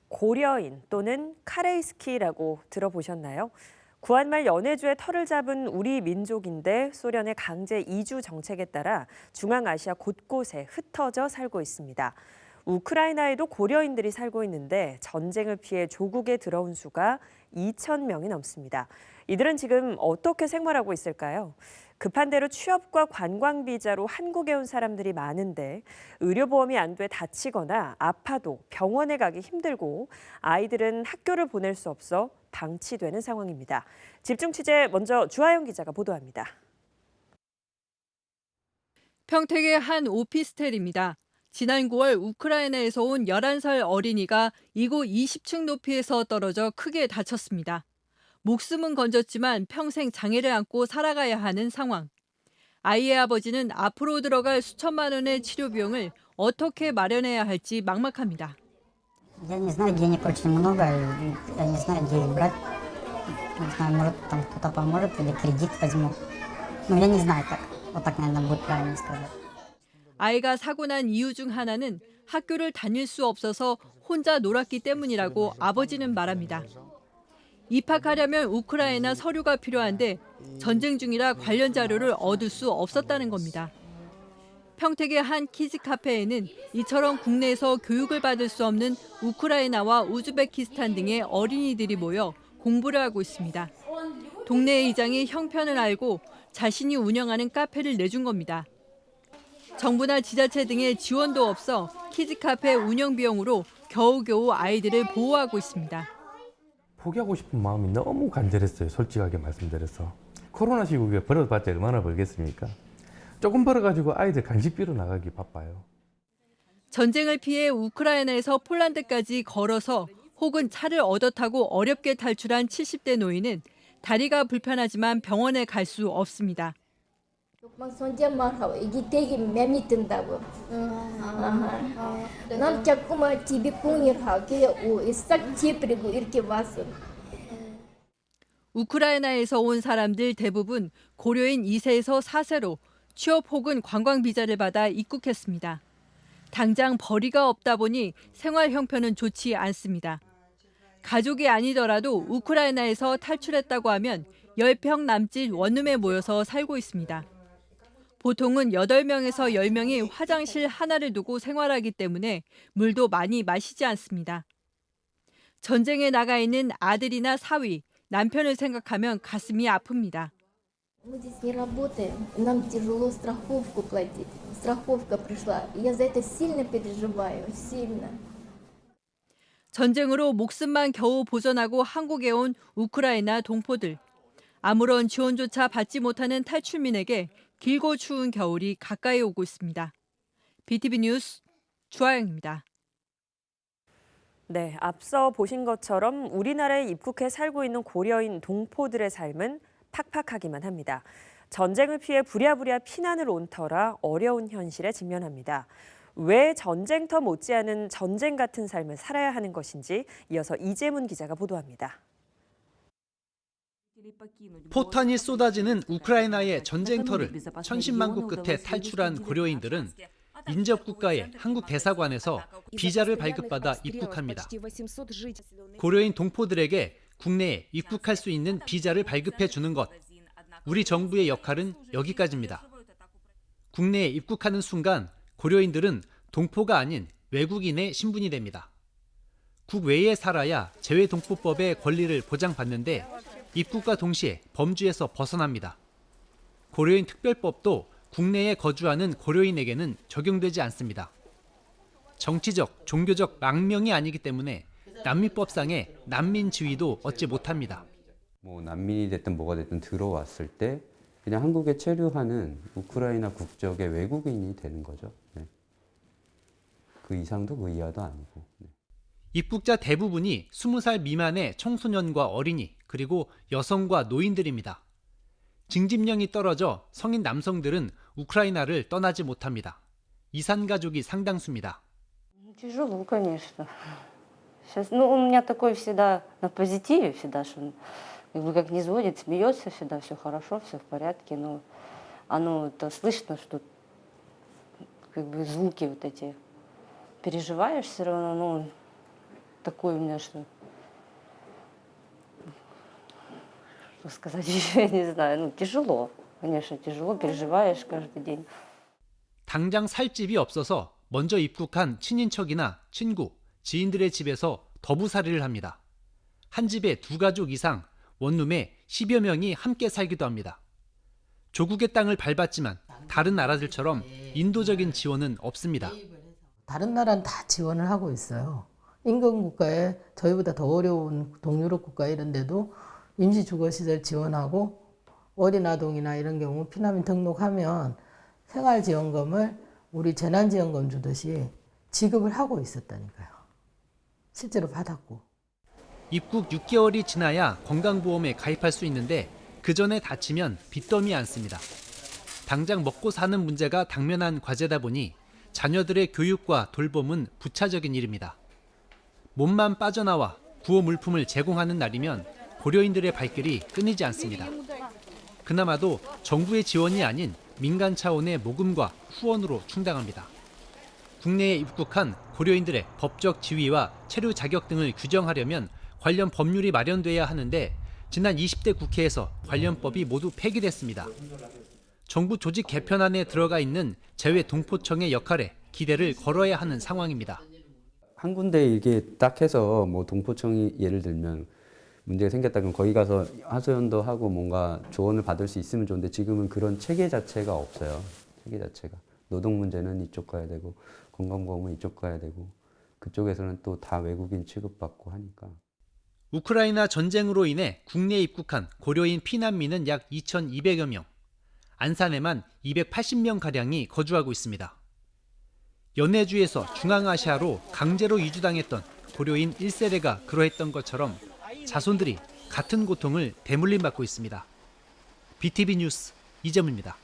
고려인 또는 카레이스키라고 들어보셨나요? 구한말 연해주의 터를 잡은 우리 민족인데 소련의 강제 이주 정책에 따라 중앙아시아 곳곳에 흩어져 살고 있습니다. 우크라이나에도 고려인들이 살고 있는데 전쟁을 피해 조국에 들어온 수가 2천 명이 넘습니다. 이들은 지금 어떻게 생활하고 있을까요? 급한 대로 취업과 관광 비자로 한국에 온 사람들이 많은데 의료보험이 안 돼 다치거나 아파도 병원에 가기 힘들고 아이들은 학교를 보낼 수 없어 방치되는 상황입니다. 집중 취재 먼저 주하영 기자가 보도합니다. 평택의 한 오피스텔입니다. 지난 9월 우크라이나에서 온 11살 어린이가 이곳 20층 높이에서 떨어져 크게 다쳤습니다. 목숨은 건졌지만 평생 장애를 안고 살아가야 하는 상황. 아이의 아버지는 앞으로 들어갈 수천만 원의 치료 비용을 어떻게 마련해야 할지 막막합니다. Я не знаю, денег очень много, я не знаю, где их брать. Не знаю, может, там кто-то поможет или кредит возьму. Ну, я не знаю, как. Вот так, наверное, будет правильно сказать. 아이가 사고 난 이유 중 하나는 학교를 다닐 수 없어서 혼자 놀았기 때문이라고 아버지는 말합니다. 입학하려면 우크라이나 서류가 필요한데 전쟁 중이라 관련 자료를 얻을 수 없었다는 겁니다. 평택의 한 키즈 카페에는 이처럼 국내에서 교육을 받을 수 없는 우크라이나와 우즈베키스탄 등의 어린이들이 모여 공부를 하고 있습니다. 동네 이장이 형편을 알고 자신이 운영하는 카페를 내준 겁니다. 정부나 지자체 등의 지원도 없어 키즈 카페 운영 비용으로 겨우겨우 아이들을 보호하고 있습니다. 포기하고 싶은 마음이 너무 간절했어요. 솔직하게 말씀드려서. 코로나 시국에 벌어봤자 얼마나 벌겠습니까? 조금 벌어가지고 아이들 간식비로 나가기 바빠요. 전쟁을 피해 우크라이나에서 폴란드까지 걸어서 혹은 차를 얻어 타고 어렵게 탈출한 70대 노인은 다리가 불편하지만 병원에 갈 수 없습니다. 손자 말하고 이게 되게 맴이 든다고. 난 자꾸만 집에 공일하고 그냥 싹 집버리고 이렇게 왔어. 우크라이나에서 온 사람들 대부분 고려인 2세에서 4세로 취업 혹은 관광 비자를 받아 입국했습니다. 당장 벌이가 없다 보니 생활 형편은 좋지 않습니다. 가족이 아니더라도 우크라이나에서 탈출했다고 하면 10평 남짓 원룸에 모여서 살고 있습니다. 보통은 8명에서 10명이 화장실 하나를 두고 생활하기 때문에 물도 많이 마시지 않습니다. 전쟁에 나가 있는 아들이나 사위, 남편을 생각하면 가슴이 아픕니다. Мы здесь не работаем, нам тяжело страховку платить. Страховка пришла, я за это сильно переживаю, сильно. 전쟁으로 목숨만 겨우 보전하고 한국에 온 우크라이나 동포들. 아무런 지원조차 받지 못하는 탈출민에게 길고 추운 겨울이 가까이 오고 있습니다. BTV 뉴스 주하영입니다. 네, 앞서 보신 것처럼 우리나라에 입국해 살고 있는 고려인 동포들의 삶은 팍팍하기만 합니다. 전쟁을 피해 부랴부랴 피난을 온 터라 어려운 현실에 직면합니다. 왜 전쟁터 못지않은 전쟁 같은 삶을 살아야 하는 것인지 이어서 이재문 기자가 보도합니다. 포탄이 쏟아지는 우크라이나의 전쟁터를 천신만고 끝에 탈출한 고려인들은 인접국가의 한국 대사관에서 비자를 발급받아 입국합니다. 고려인 동포들에게 국내에 입국할 수 있는 비자를 발급해 주는 것. 우리 정부의 역할은 여기까지입니다. 국내에 입국하는 순간 고려인들은 동포가 아닌 외국인의 신분이 됩니다. 국외에 살아야 재외동포법의 권리를 보장받는데 입국과 동시에 범주에서 벗어납니다. 고려인 특별법도 국내에 거주하는 고려인에게는 적용되지 않습니다. 정치적, 종교적 망명이 아니기 때문에 난민법상의 난민 지위도 얻지 못합니다. 난민이 됐든 뭐가 됐든 들어왔을 때 그냥 한국에 체류하는 우크라이나 국적의 외국인이 되는 거죠. 네. 그 이상도 그 이하도 아니고. 네. 입국자 대부분이 20살 미만의 청소년과 어린이, 그리고 여성과 노인들입니다. 징집령이 떨어져 성인 남성들은 우크라이나를 떠나지 못합니다. 이산 가족이 상당수입니다. Тяжело, конечно. Сейчас, у меня такой всегда на позитиве всегда, что как не звонит, смеется всегда, все хорошо, все в порядке, но оно-то слышно, что звуки вот эти переживаешь все равно, такой у меня, что сказать еще, я не знаю. Ну, тяжело, конечно, тяжело, переживаешь каждый день. 당장 살 집이 없어서 먼저 입국한 친인척이나 친구, 지인들의 집에서 더부살이를 합니다. 한 집에 2가족 이상, 원룸에 10여 명이 함께 살기도 합니다. 조국의 땅을 밟았지만 다른 나라들처럼 인도적인 지원은 없습니다. 다른 나라는 다 지원을 하고 있어요. 인근 국가에 저희보다 더 어려운 동유럽 국가 이런 데도 임시주거시설 지원하고 어린 아동이나 이런 경우 피난민 등록하면 생활지원금을 우리 재난지원금 주듯이 지급을 하고 있었다니까요. 실제로 받았고. 입국 6개월이 지나야 건강보험에 가입할 수 있는데 그 전에 다치면 빚더미에 앉습니다. 당장 먹고 사는 문제가 당면한 과제다 보니 자녀들의 교육과 돌봄은 부차적인 일입니다. 몸만 빠져나와 구호 물품을 제공하는 날이면 고려인들의 발길이 끊이지 않습니다. 그나마도 정부의 지원이 아닌 민간 차원의 모금과 후원으로 충당합니다. 국내에 입국한 고려인들의 법적 지위와 체류 자격 등을 규정하려면 관련 법률이 마련돼야 하는데 지난 20대 국회에서 관련법이 모두 폐기됐습니다. 정부 조직 개편안에 들어가 있는 재외동포청의 역할에 기대를 걸어야 하는 상황입니다. 한 군데 이게 딱 해서 뭐 동포청이 예를 들면 문제가 생겼다 그러면 거기 가서 하소연도 하고 뭔가 조언을 받을 수 있으면 좋은데 지금은 그런 체계 자체가 없어요. 체계 자체가. 노동 문제는 이쪽 가야 되고 건강보험은 이쪽 가야 되고 그쪽에서는 또 다 외국인 취급받고 하니까. 우크라이나 전쟁으로 인해 국내에 입국한 고려인 피난민은 약 2,200여 명. 안산에만 280명가량이 거주하고 있습니다. 연해주에서 중앙아시아로 강제로 이주당했던 고려인 1세대가 그러했던 것처럼 자손들이 같은 고통을 대물림받고 있습니다. BTV 뉴스 이재문입니다.